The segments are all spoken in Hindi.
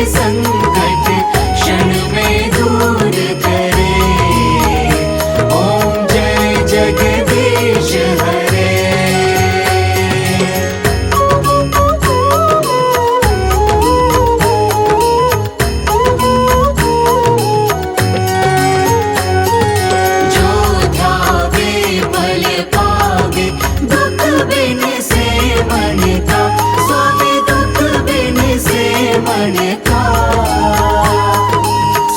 संकट क्षण में दूर करे। ओम जय जगदीश हरे। जो ध्यावे फल पावे, दुख बिन से मन का। स्वामी दुख बिन से मन का।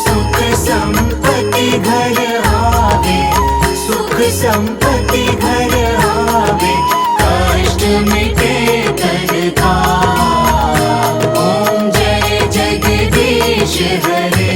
सुख संपत्ति घर आवे, सुख संपत्ति घर आवे, कष्ट मिटे तन का। ओम जय जगदीश हरे।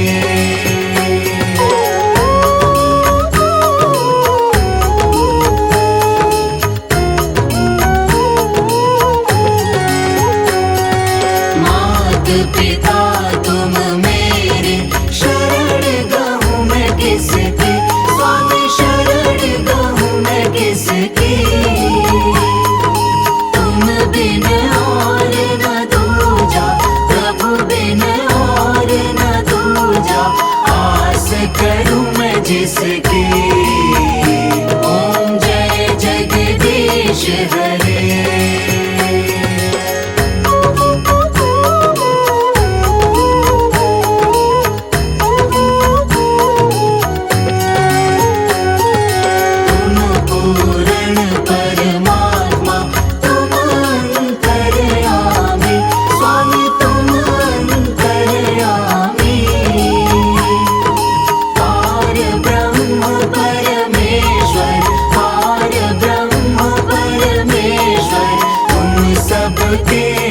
पिता तुम मेरे, शरण गहूँ मैं किसकी। स्वामी शरण गहूँ मैं किसकी। तुम बिन और न दूजा, प्रभु बिन और न दूजा, आस करूँ मैं जिसकी। ओम जय जगदीश हरे।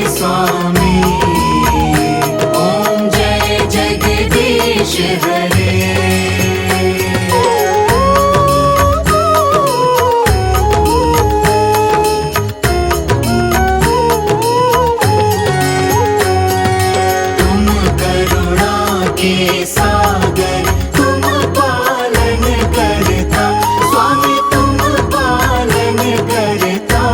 स्वामी ओम जय जगदीश हरे। तुम करुणा के सागर, तुम पालन करता। स्वामी तुम पालन करता।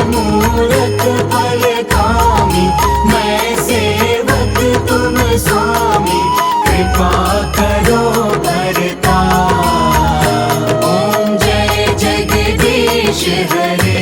मूरख फल कामी, मैं सेवक तुम स्वामी, कृपा करो भरता। ओम जय जगदीश हरे।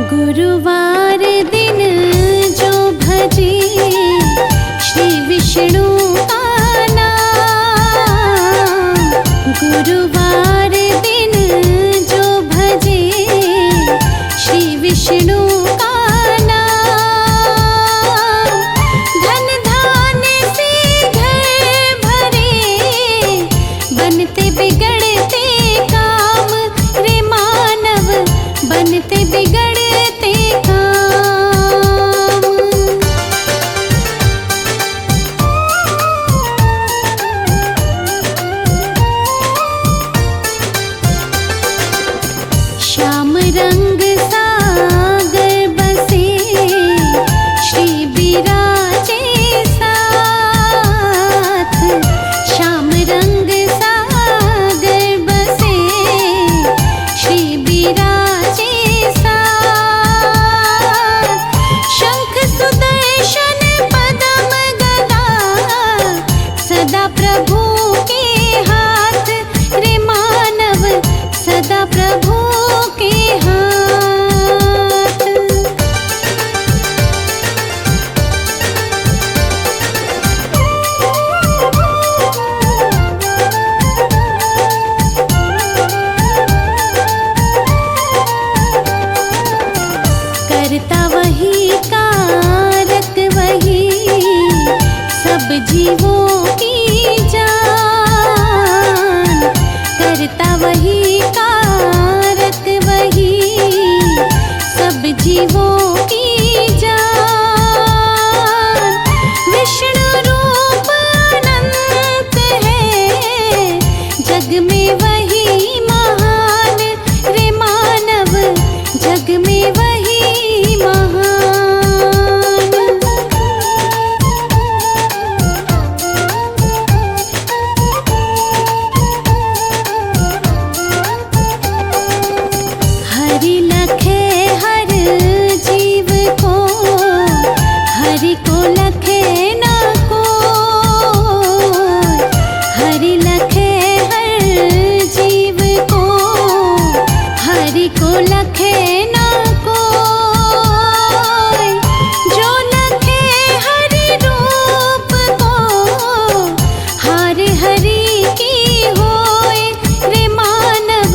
गुरुवार दिन जो भजे श्री विष्णु का नाम, गुरुवार दिन जो भजे श्री विष्णु का नाम, की जान, करता वही कारक वही सब जीवों की जान। विष्णु रूप अनंत है, जग में वही महान रे मानव, जग में वही महान। हरि लखे हर जीव को, हरि को लखे न कोई। हरि लखे हर जीव को, हरि को लखे न कोई। जो लखे हरि रूप को, हार हरि की होय रे मानव,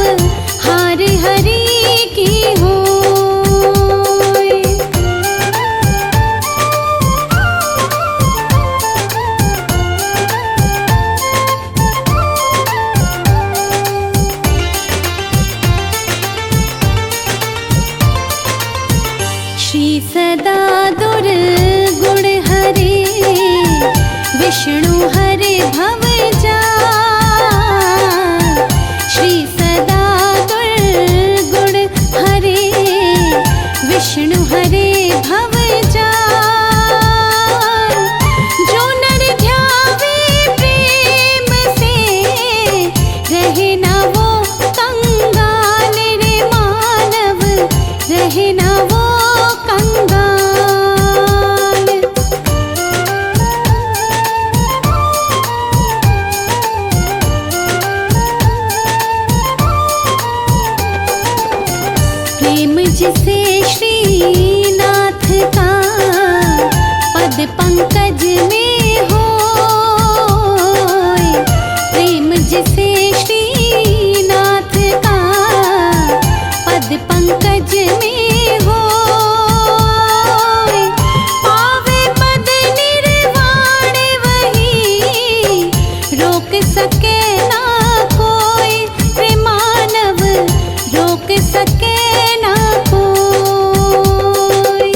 हार हरि की होय। श्री सदा दुर्गुण हरे, विष्णु हरे भव जान। श्री सदा दुर्गुण हरे, विष्णु हरे भव जान। जो नर ध्यावे प्रेम से, रहे ना वो कंगाल रे मानव, रहे ना वो कंगाल। प्रेम जिसे श्रीनाथ का पद पंकज में होय। प्रेम जिसे श्रीनाथ का पद पंकज में होय। पावे पद निर्वाण वही, रोक सके ना कोई रे मानव, रोक सके ना कोई।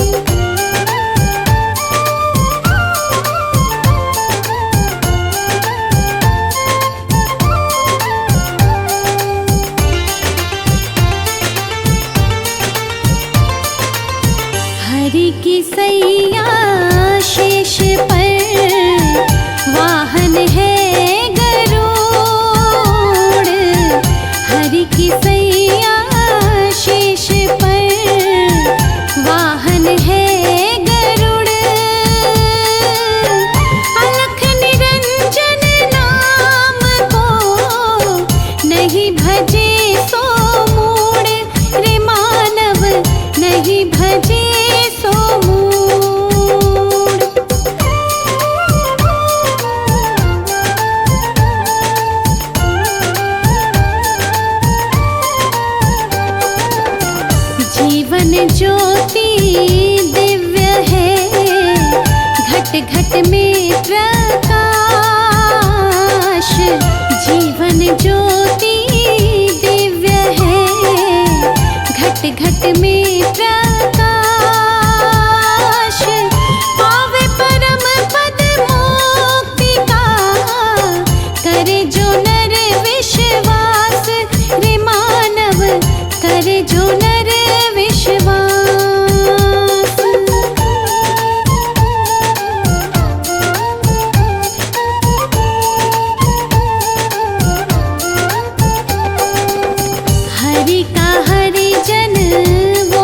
हरि की सैया शेष पर, वाहन है गरुड़। हरि की सैया शेष पर, वाहन है गरुड़। अलख निरंजन नाम को, नहीं भजे सो मूढ़ रे मानव, नहीं भजे सो मूढ़। जीवन ज्योति दिव्य है, घट घट में प्रकाश। जीवन ज्योति दिव्य है, घट घट में प्रकाश। पावे परम पद मुक्ति का, करे जो नर विश्वास रे मानव, करे जो नर विश्वास। हरि का हरिजन वो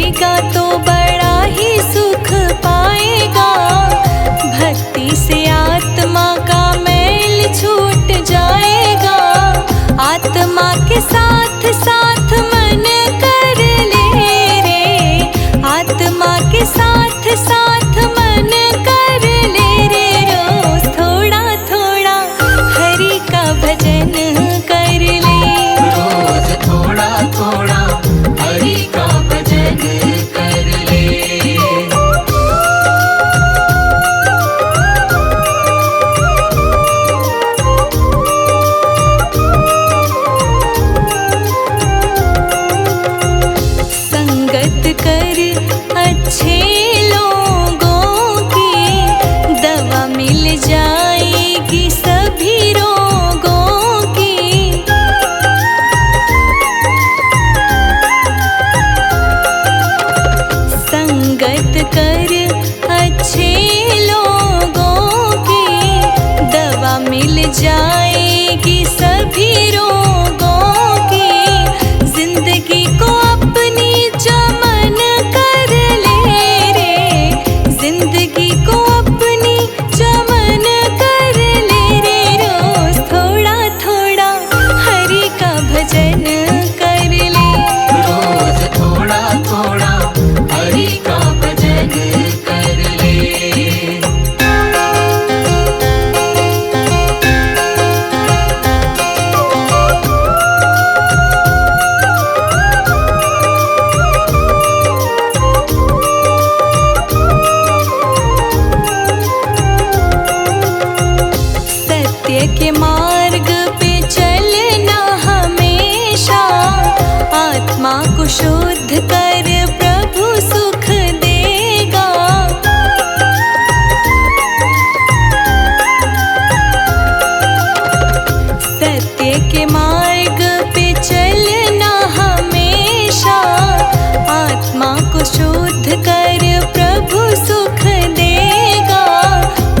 करेगा तो बड़ा ही सुख पाएगा। भक्ति से आत्मा का मैल छूट जाएगा। आत्मा के साथ साथ मन कर ले रे, आत्मा के साथ साथ मन कर ले रे। रोज थोड़ा थोड़ा हरि का भजन कर ले। रोज थोड़ा थोड़ा हरि का भजन कर ले। संगत कर अच्छे लोगों की, दवा मिल जाएगी सभी रोगों की। संगत कर अच्छे लोगों की, दवा मिल जाएगी सभी रोगों की। जिंदगी को अपनी चमन कर ले रे, जिंदगी को अपनी चमन कर ले रे। रोज थोड़ा थोड़ा हरि का भजन कर ले। रोज थोड़ा थोड़ा हरि का भजन कर ले। सत्य के मार्ग पे चलना हमेशा, आत्मा को शुद्ध कर प्रभु सुख देगा। सत्य के मार्ग पे चलना हमेशा, आत्मा को शुद्ध कर प्रभु सुख देगा।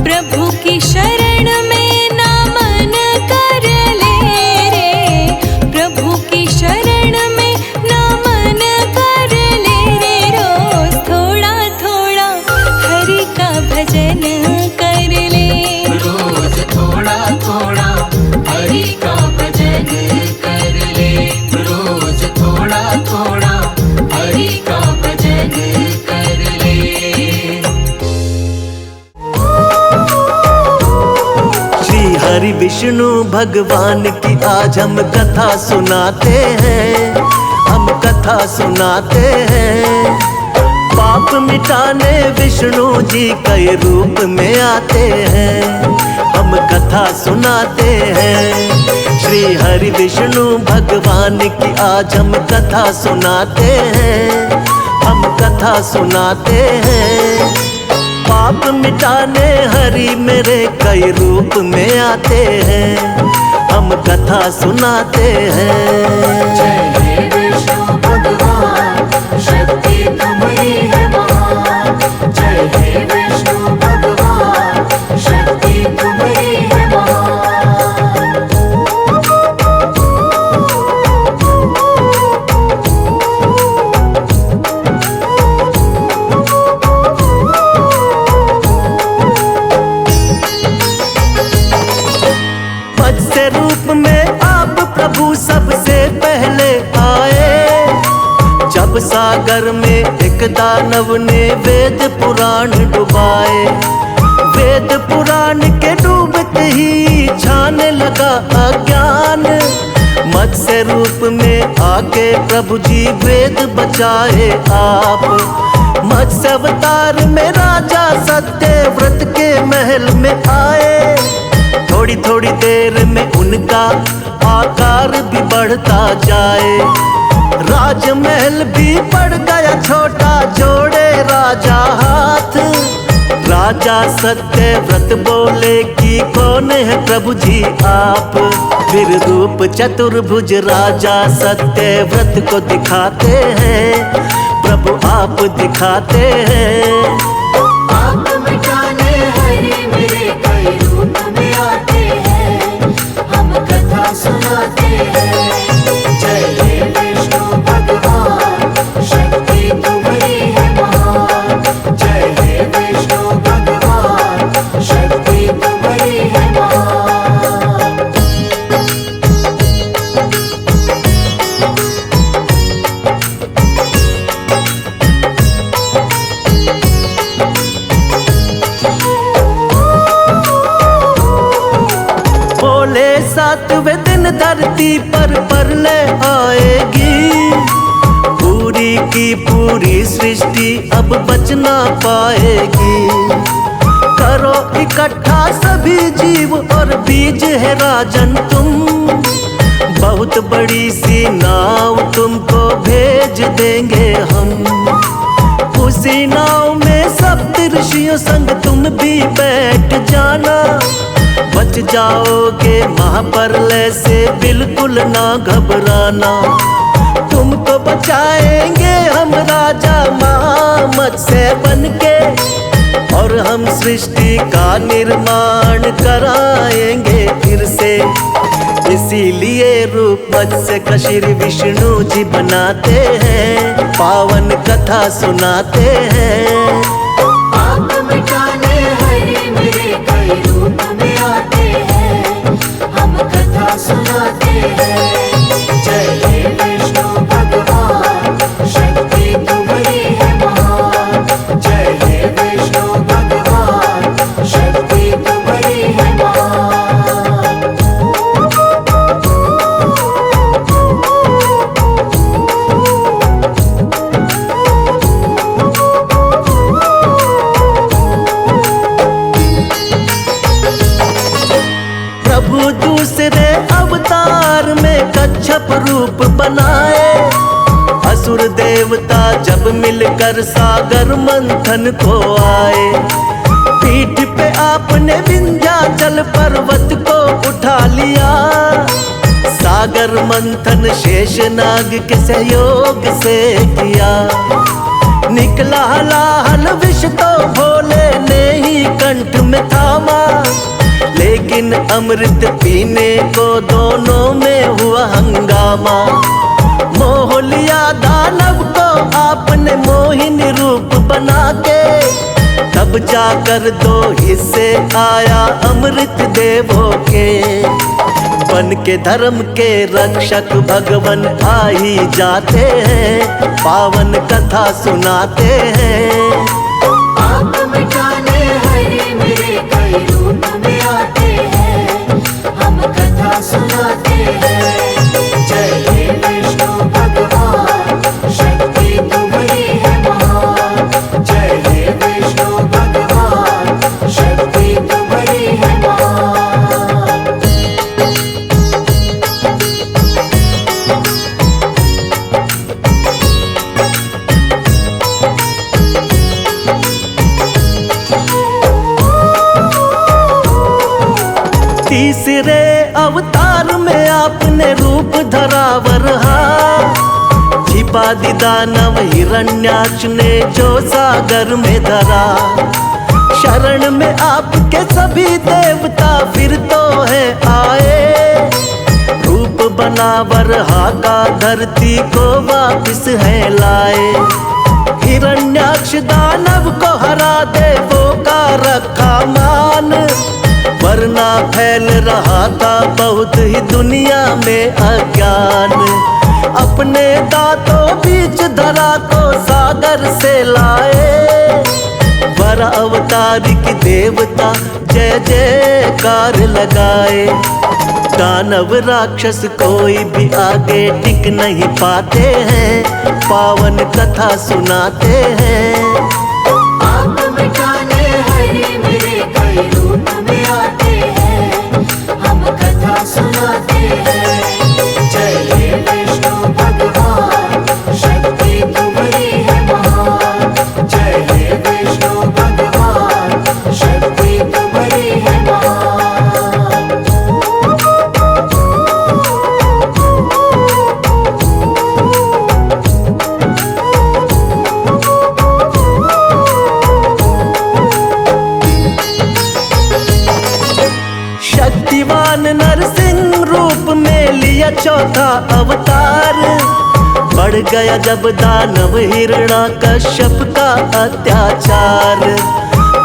प्रभु की शरण में ना मन कर ले रे, प्रभु की शरण में ना मन कर ले रे। रोज थोड़ा थोड़ा हरि का भजन कर ले। रोज थोड़ा थोड़ा हरि का भजन कर ले। रोज थोड़ा थोड़ा हरि का भजन कर ले। श्री हरि विष्णु भगवान की आज हम कथा सुनाते हैं, हम कथा सुनाते हैं। पाप मिटाने विष्णु जी कई रूप में आते हैं, हम कथा सुनाते हैं। श्री हरि विष्णु भगवान की आज हम कथा सुनाते हैं, हम कथा सुनाते हैं। पाप मिटाने हरि मेरे कई रूप में आते हैं, हम कथा सुनाते हैं। जय हे विष्णु भगवान, शक्ति तुम्हारी है महान। जय हे विष्णु भगवान, शक्ति तुम्हारी है महान। मत्स्य रूप में आप प्रभु सबसे पहले आए, जब सागर में एक दानव ने वेद पुराण डुबाए। वेद पुराण के डूबते ही छाने लगा अज्ञान। मत्स्य रूप में आके प्रभु जी वेद बचाए आप। मत्स्य अवतार में राजा सत्यव्रत के महल में आए। थोड़ी थोड़ी देर में उनका आकार भी बढ़ता जाए। राजमहल भी पड़ गया छोटा, जोड़े राजा हाथ। राजा सत्यव्रत बोले कि कौन है प्रभु जी आप। फिर रूप चतुर्भुज राजा सत्यव्रत को दिखाते हैं, प्रभु आप दिखाते हैं। पाप मिटाने हरि मेरे कई रूप में आते हैं, हम कथा सुनाते हैं। जय हे विष्णु भगवान, शक्ति तुम्हारी धरती पर प्रलय आएगी, पूरी की पूरी सृष्टि अब बच ना पाएगी। करो इकट्ठा सभी जीव और बीज है राजन तुम, बहुत बड़ी सी नाव तुमको भेज देंगे हम। उसी नाव में सप्तऋषियों संग तुम भी बैठ जाना, बच जाओगे महाप्रलय से बिल्कुल ना घबराना। तुमको बचाएंगे हम राजा मत्स्य बनके, और हम सृष्टि का निर्माण कराएंगे फिर से। इसीलिए रूप मत्स्य का श्री विष्णु जी बनाते हैं, पावन कथा सुनाते हैं। पाप मिटाने हरे मेरे कई रूप में आते हैं, हम कथा सुनाते हैं। जय हे विष्णु भगवान, शक्ति तुम्हारी है महान। जय हे विष्णु भगवान, शक्ति तुम्हारी है महान। प्रभु दूसरे अवतार में कच्छप रूप बनाए, असुर देवता जब मिलकर सागर मंथन को आए। पीठ पे आपने विंध्याचल पर्वत को उठा लिया, सागर मंथन शेषनाग के सहयोग से किया। निकला हलाहल विष तो भोले ने ही कंठ में थामा, लेकिन अमृत पीने को दोनों में हुआ हंगामा। मोह लिया दानव को आपने मोहिनी रूप बना के, तब जाकर दो हिस्से आया अमृत देवों के। बन के धर्म के रक्षक भगवन आ ही जाते हैं, पावन कथा सुनाते हैं। पाप मिटाने हरे मेरे कई रूप में आते हैं, हम कथा सुनाते हैं। जय हे विष्णु भगवान, शक्ति तुम्हारी है महान। जय हे विष्णु भगवान, शक्ति तुम्हारी है महान। तीसरे अवतार में आपने रूप धरा वरहा, छिपा दी दानव हिरण्याक्ष ने जो सागर में धरा। शरण में आपके सभी देवता फिर तो है आए, रूप बना वरहा का धरती को वापिस है लाए। हिरण्याक्ष दानव को हरा देवों का रखा मान, वरना फैल रहा था बहुत ही दुनिया में अज्ञान। अपने दांतों बीच धरा को सागर से लाए, वर अवतार की देवता जय जयकार लगाए। दानव राक्षस कोई भी आगे टिक नहीं पाते हैं, पावन कथा सुनाते हैं। पाप मिटाने हरे मेरे कई रूप में आते हैं, हम कथा सुनाते हैं। जय हे विष्णु भगवान, शक्ति तुम्हारी है महान। जय हे विष्णु भगवान, शक्ति तुम्हारी है महान। शक्तिवान नरसिंह रूप में लिया चौथा अवतार, बढ़ गया जब दानव हिरण्याकश्यप का अत्याचार।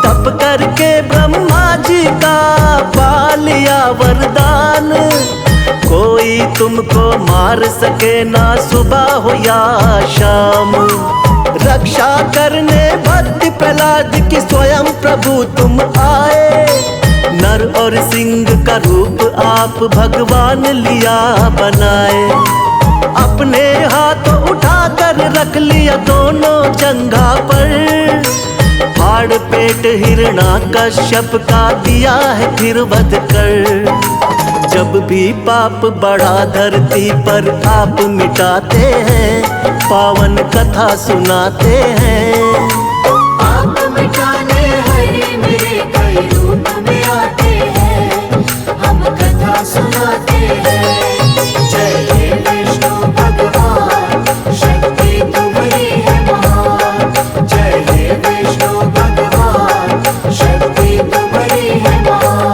तप करके ब्रह्मा जी का पा लिया वरदान, कोई तुमको मार सके ना सुबह हो या शाम। रक्षा करने भक्त प्रहलाद की स्वयं प्रभु तुम आए, नर और सिंह का रूप आप भगवान लिया बनाए, अपने हाथों उठाकर रख लिया दोनों जंघा पर। फाड़ पेट हिरणाकश्यप का दिया है फिर वध कर। जब भी पाप बढ़ा धरती पर आप मिटाते हैं, पावन कथा सुनाते हैं। आप मिटाने हरे मेरे कई रूप में आते हैं, हम कथा सुनाते हैं। जय हे विष्णु भगवान, शक्ति तुम्हारी है महान। जय हे विष्णु भगवान, शक्ति तुम्हारी है महान।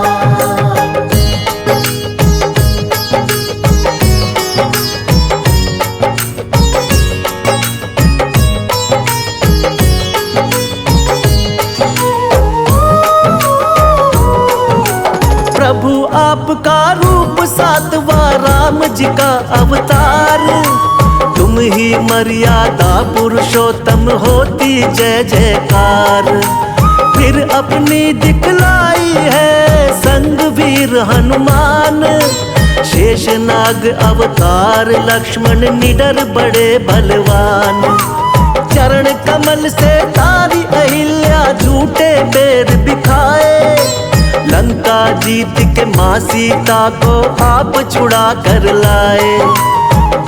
प्रभु आपका रूप सातवां राम जी का अवतार, तुम ही मर्यादा पुरुषोत्तम होती जय जयकार। फिर अपनी दिखलाई है संग वीर हनुमान, शेषनाग अवतार लक्ष्मण निडर बड़े बलवान। चरण कमल से तारी अहिल्या झूठे बेर बिखाए, लंका जीत के माँ सीता को आप छुड़ा कर लाए।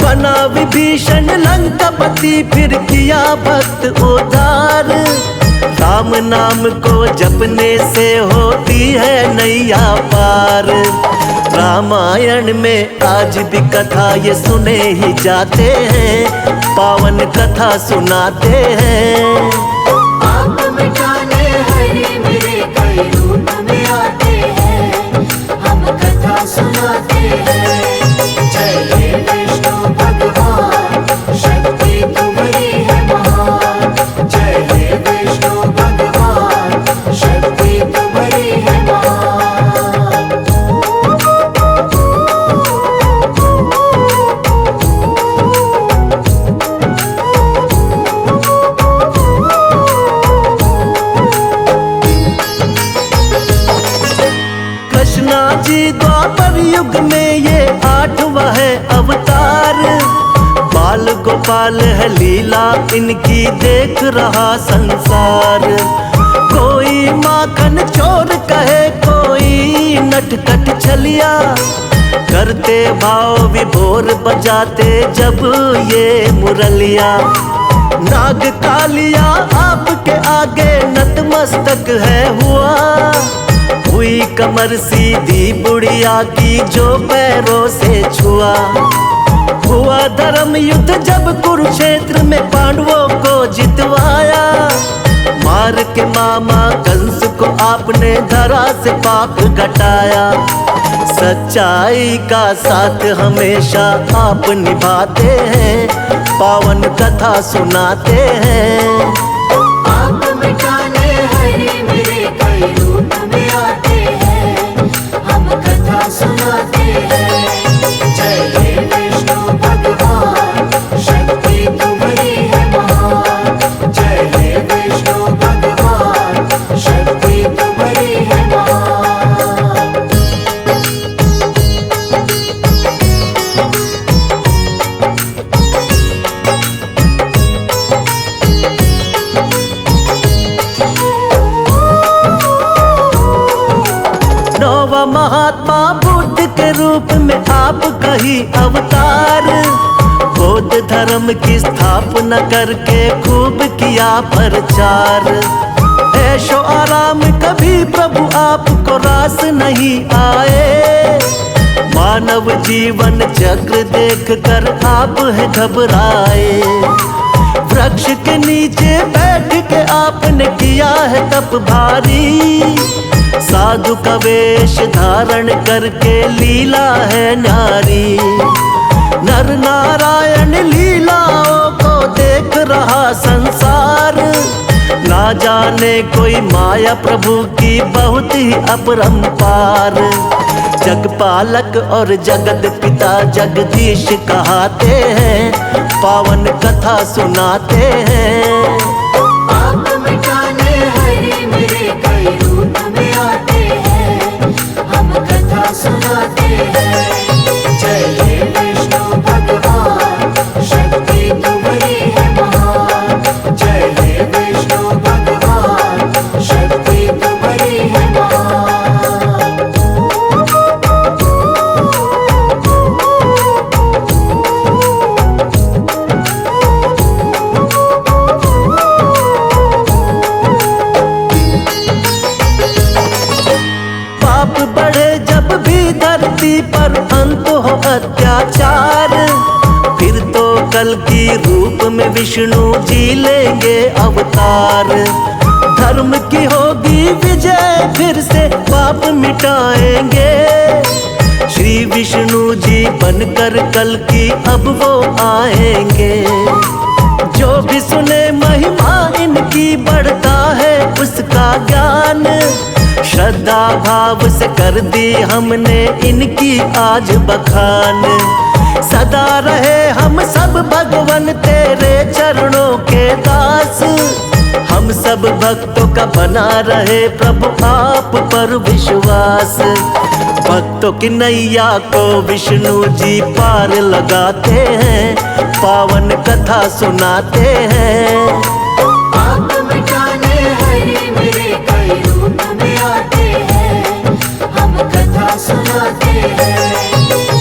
बना विभीषण लंकापति फिर किया भक्त उद्धार, राम नाम को जपने से होती है नैया पार। रामायण में आज भी कथा ये सुने ही जाते हैं, पावन कथा सुनाते हैं। आप मिटाने हरे मेरे कई रूप में आते हैं, हम कथा सुनाते हैं। जय हे विष्णु भगवान, शक्ति तुम्हारी है महान। जय हे विष्णु भगवान, शक्ति तुम्हारी है महान। कृष्णा जी द्वापर युग में ये 8वां है अवतार, बाल गोपाल है लीला इनकी देख रहा संसार। कोई माखन चोर कहे कोई नटखट छलिया, करते भाव विभोर बजाते जब ये मुरलिया। नाग कालिया आपके आगे नतमस्तक है हुआ, हुई कमर सीधी बुढ़िया की जो पैरों से छुआ। हुआ धर्म युद्ध जब कुरुक्षेत्र में पांडवों को जितवाया, मार के मामा कंस को आपने धरा से पाप घटाया। सच्चाई का साथ हमेशा आप निभाते हैं, पावन कथा सुनाते हैं। आप मिटाने हरे मेरे कई रूप में आते हैं, हम कथा सुनाते हैं। जय हे विष्णु भगवान, शक्ति तुम्हारी है महान। जय हे विष्णु भगवान, शक्ति तुम्हारी है महान। नौवा महात्मा बुद्ध के रूप में आप कही अवतार, बौद्ध धर्म की स्थापना करके खूब किया प्रचार। ऐशो आराम कभी प्रभु आपको रास नहीं आए, मानव जीवन चक्र देख कर आप है घबराए। वृक्ष के नीचे बैठ के आपने किया है तप भारी, साधु का वेश धारण करके लीला है नारी। नर नारायण लीलाओं को देख रहा संसार, ना जाने कोई माया प्रभु की बहुत ही अपरंपार। जगपालक और जगत पिता जगदीश कहाते हैं, पावन कथा सुनाते हैं। आप मिटाने हरे मेरे कई रूप में आते हैं, कल की रूप में विष्णु जी लेंगे अवतार। धर्म की होगी विजय, फिर से पाप मिटाएंगे। श्री विष्णु जी बनकर कल की अब वो आएंगे। जो भी सुने महिमा इनकी बढ़ता है उसका ज्ञान। श्रद्धा भाव से कर दी हमने इनकी आज बखान। सदा रहे हम सब भगवन तेरे चरणों के दास। हम सब भक्तों का बना रहे प्रभु आप पर विश्वास। भक्तों की नैया को विष्णु जी पार लगाते हैं, पावन कथा सुनाते हैं। पाप मिटाने हरे मेरे कई रूप में आते हैं, हम कथा सुनाते हैं।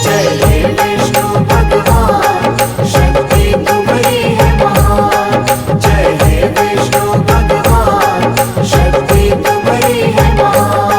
जय हे विष्णु भगवान, शक्ति तुम्हारी है महान। जय हे विष्णु भगवान, शक्ति तुम्हारी है महान।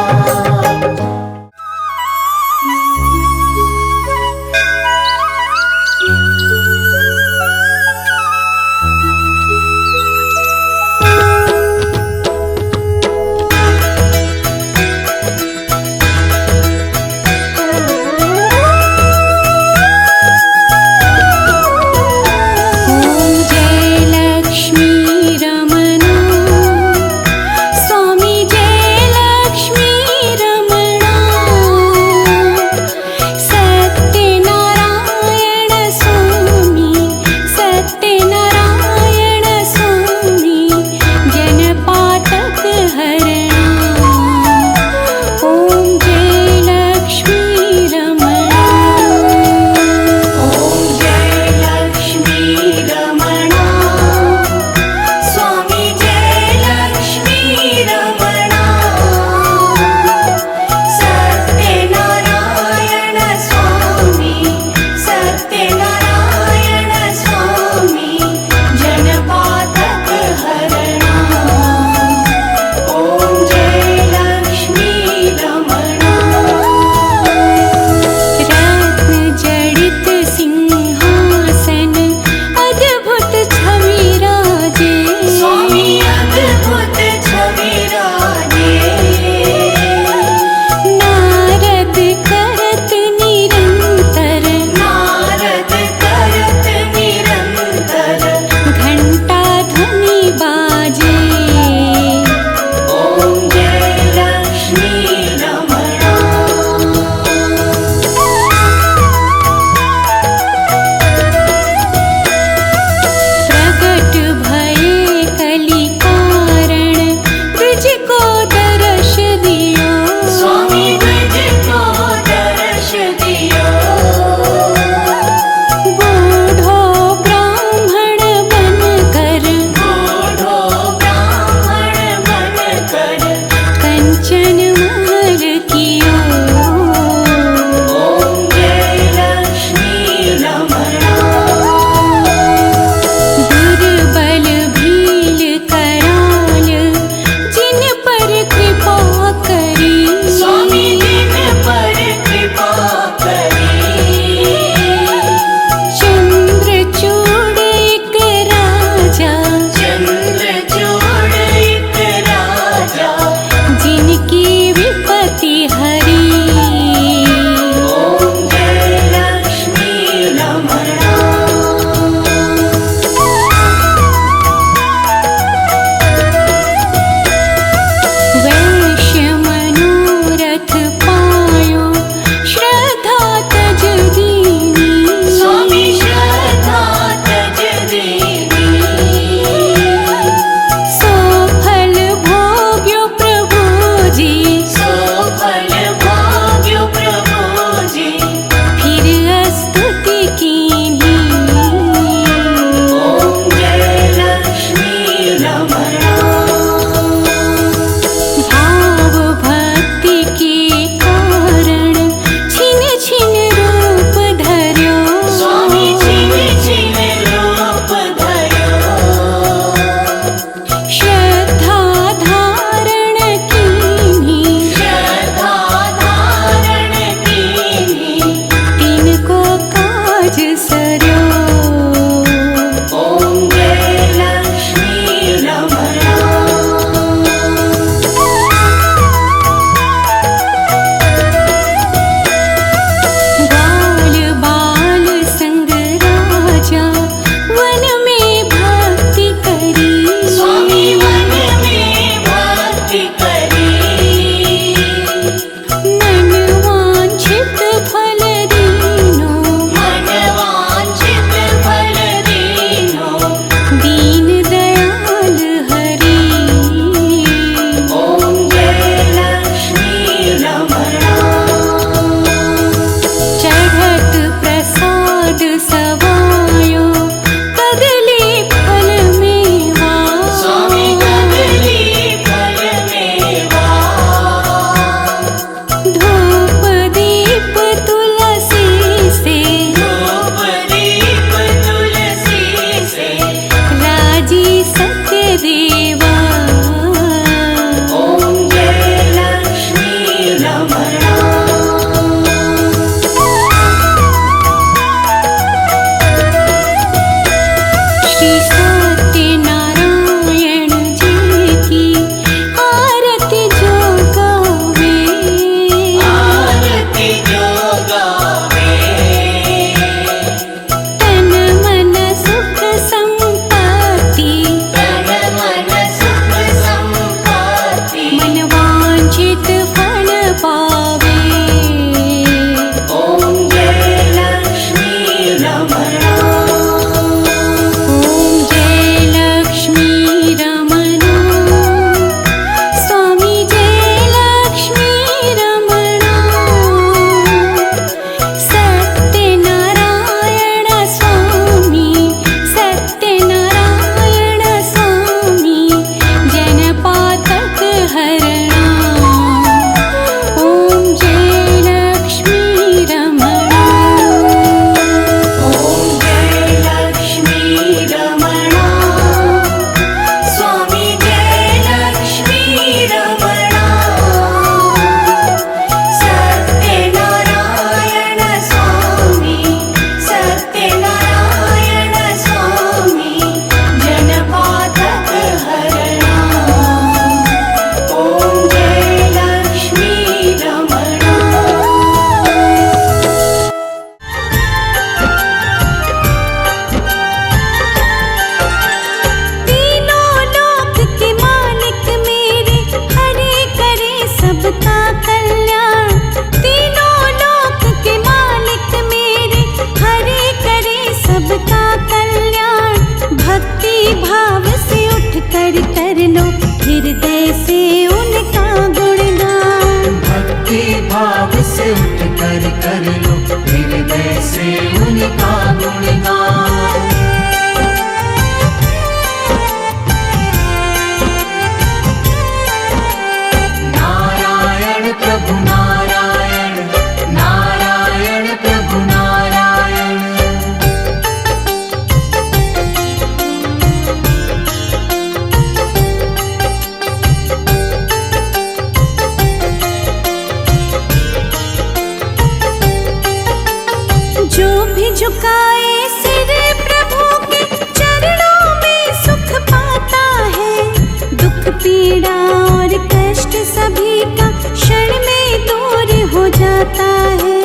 पीड़ा और कष्ट सभी का क्षण में दूर हो जाता है।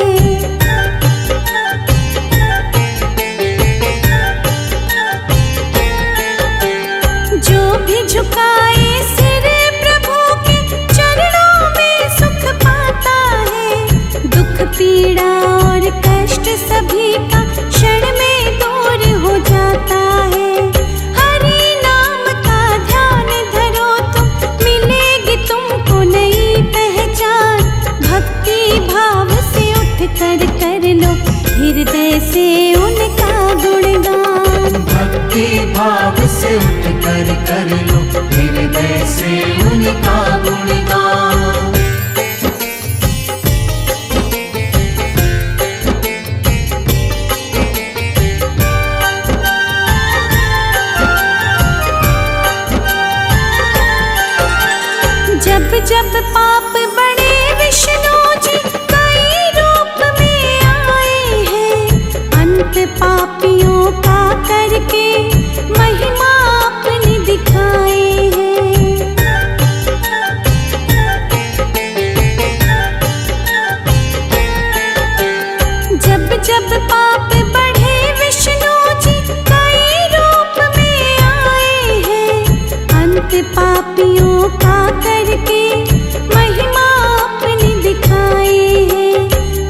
जो भी झुकाए सिर प्रभु के चरणों में सुख पाता है। दुख पीड़ा और कष्ट सभी का क्षण में दूर हो जाता है। हरि नाम का ध्यान धरो तुम, मिलेगी तुमको नई पहचान। भक्ति भाव से उठ कर लो हृदय से उनका गुणगान। भक्ति भाव से उठ कर लो हृदय से उनका गुणगान। जब जब पाप बड़े विष्णु जी कई रूप में आए हैं। अंत पापियों का करके महिमा अपनी दिखाए हैं। जब जब पाप बढ़े विष्णु जी कई रूप में आए हैं। अंत पापियों का करके महिमा अपनी दिखाए हैं।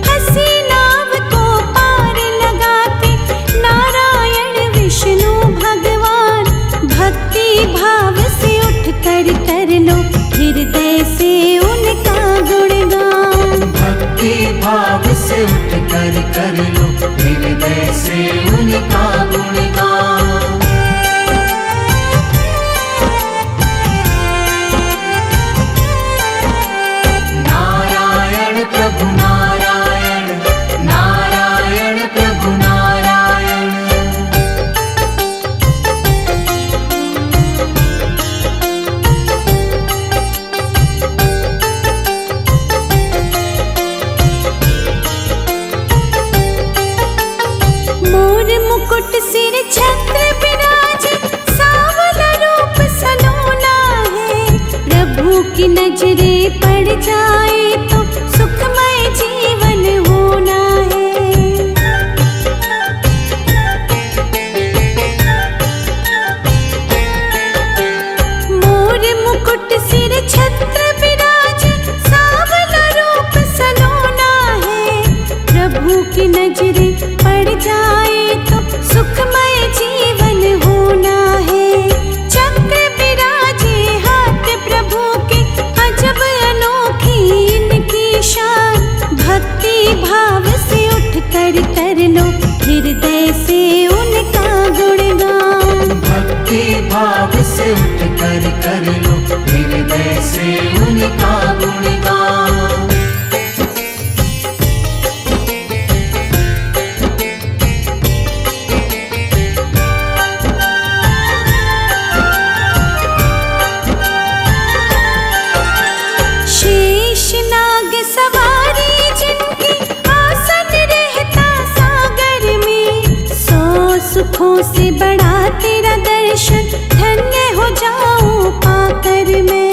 हंसी नाव को पार लगाते नारायण विष्णु भगवान। भक्ति भाव से उठ कर लो हृदय से उनका गुणगान। भक्ति भाव से उठ कर लो हृदय से उनका गुणगान। नारायण प्रभु नारायण, नारायण प्रभु नारायण। मोर मुकुट सिर छत्र विराजे, सांवला रूप सलोना है। प्रभु की नजरे पड़ जाए तो सुखमय जीवन होना है। मोर मुकुट सिर छत्र विराजे, सांवला रूप सलोना है। प्रभु की नजरे पड़ जाए तो सुखमय जीवन होना है। चक्र विराजे हाथ प्रभु के, अजब अनोखी इनकी शान। भक्ति भाव से उठ कर लो हृदय से उनका गुणगान। भक्ति भाव से उठ कर लो हृदय से उनका गुणगान। शेष नाग सवारी जिनकी, आसन रहता सागर में। 100 सुखों से बड़ा तेरा दर्शन, धन्य हो जाऊं पाकर मैं।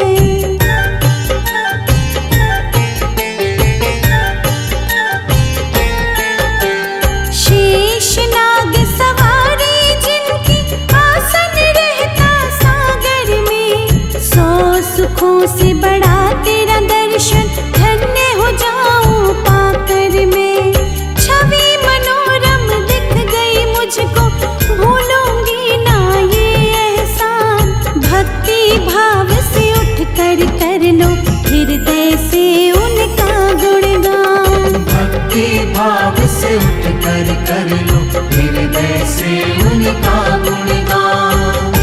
शेष नाग सवारी जिनकी, आसन रहता सागर में। 100 सुखों से बड़ा तेरा दर्शन, धन्य हो जाऊं पाकर मैं। छवि मनोरम दिख गई मुझको, भूलूंगी ना ये एहसान। भक्ति भाव से उठ कर लो हृदय से उनका गुणगान। भक्ति भाव से उठ कर लो हृदय से उनका गुणगान।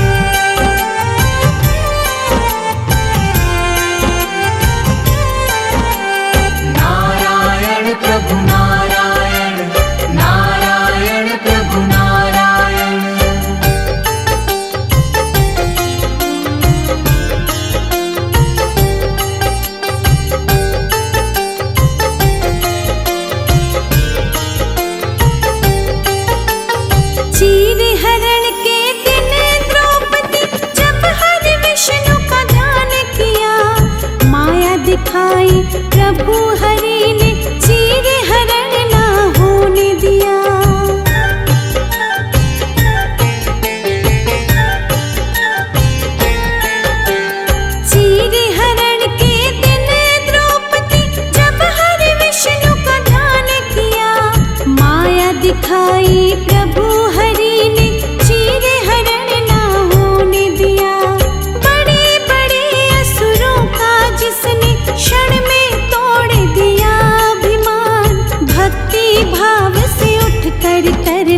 प्रभु हरि ने चीर हरण ना होने दिया। चीर हरण के दिन द्रौपदी जब हरि विष्णु का ध्यान किया, माया दिखाई प्रभु हरि ने चीर हरण ना होने दिया। बड़े बड़े असुरों का जिसने क्षण में तोड़ दिया अभिमान, भक्ति भाव से उठ कर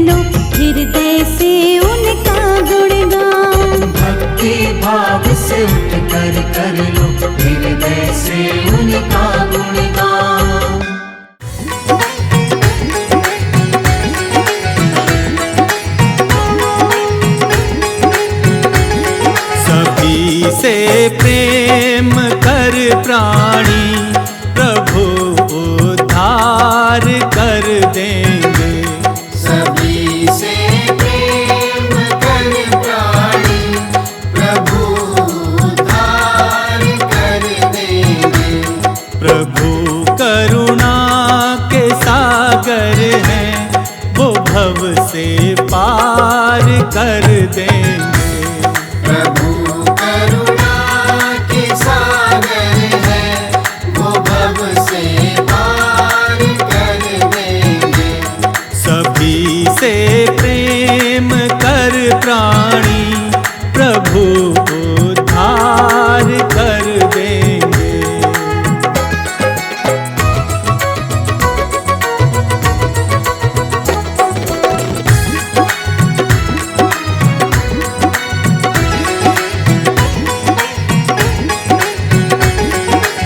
लो हृदय से उनका गुणगान। भक्ति भाव से उठ कर लो हृदय से उनका गुणगान। सभी से प्रेम कर प्राणी प्रभु उद्धार कर देंगे। सभी से प्रेम कर प्राणी प्रभु उद्धार कर देंगे। प्रभु करुणा के सागर हैं, वो भव से पार कर देंगे। प्रभु करुणा के सागर है, वो भव से पार कर देंगे। सभी से प्रेम कर प्राणी प्रभु उद्धार कर देंगे।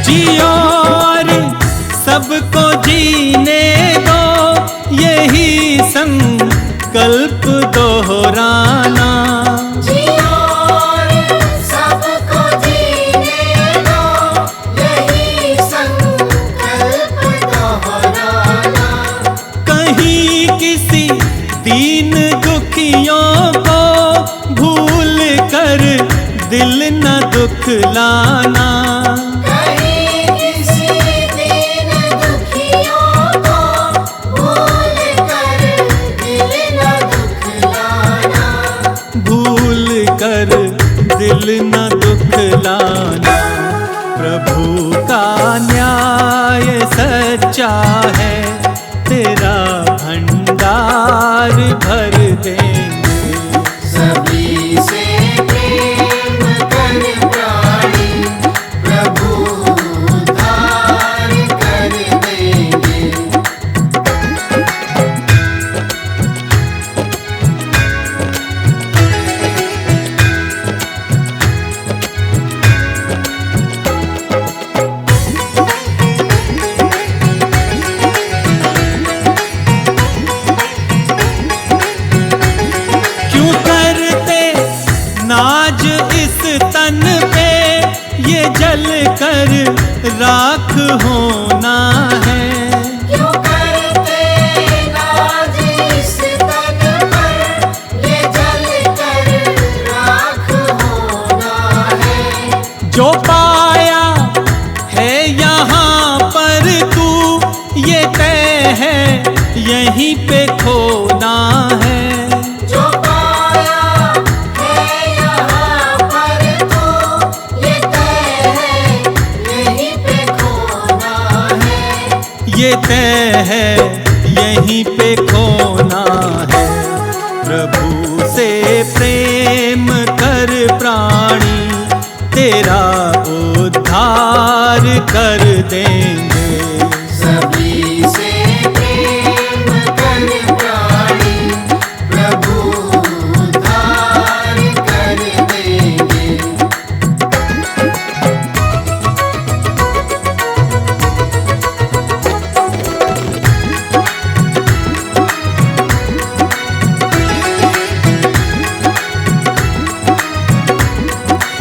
जियो और सबको जीने दो, यही संकल्प दोहराना। जियो और सबको जीने दो, यही संकल्प दोहराना। कहीं किसी दीन दुखियों को भूल कर दिल न दुखलाना। कहीं किसी दीन दुखियों को भूल कर दिल न दुखलाना। भूल कर दिल न दुखलाना। प्रभु का न्याय सच्चा है, तेरा भंडार भर देंगे। सभी से प्रेम कर प्राणी प्रभु उद्धार कर देंगे। क्यों करते नाज इस तन पे, ये जल कर राख होना है। क्यों करते नाज इस तन पर, ये जल कर राख होना है। जो पाया है यहाँ पर तू, ये तय है यहीं पे खोना है। जो पाया है यहाँ पर तो, ये तय है यहीं पे खोना है। ये तय है यहीं पे खोना है। प्रभु से प्रेम कर प्राणी, तेरा उद्धार कर देंगे। सभी से प्रेम कर प्राणी प्रभु उद्धार कर देंगे।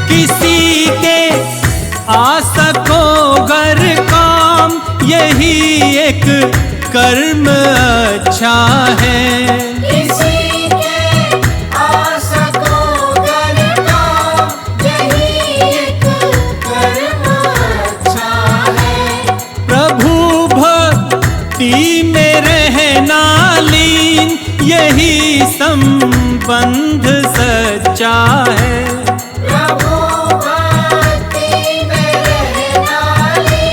किसी के आ सको घर काम, यही एक कर्म अच्छा है। किसी के आशा को करना, यही एक कर्म अच्छा है। यही संबंध सच्चा है। प्रभु भक्ति में रहना ले,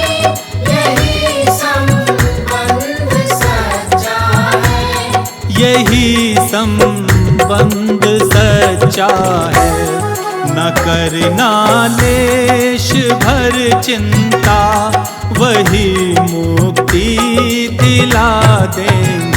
यही संबंध सच्चा है। यही संबंध सच्चा है। न करना लेश भर चिंता, वही मुक्ति दिला देंगे।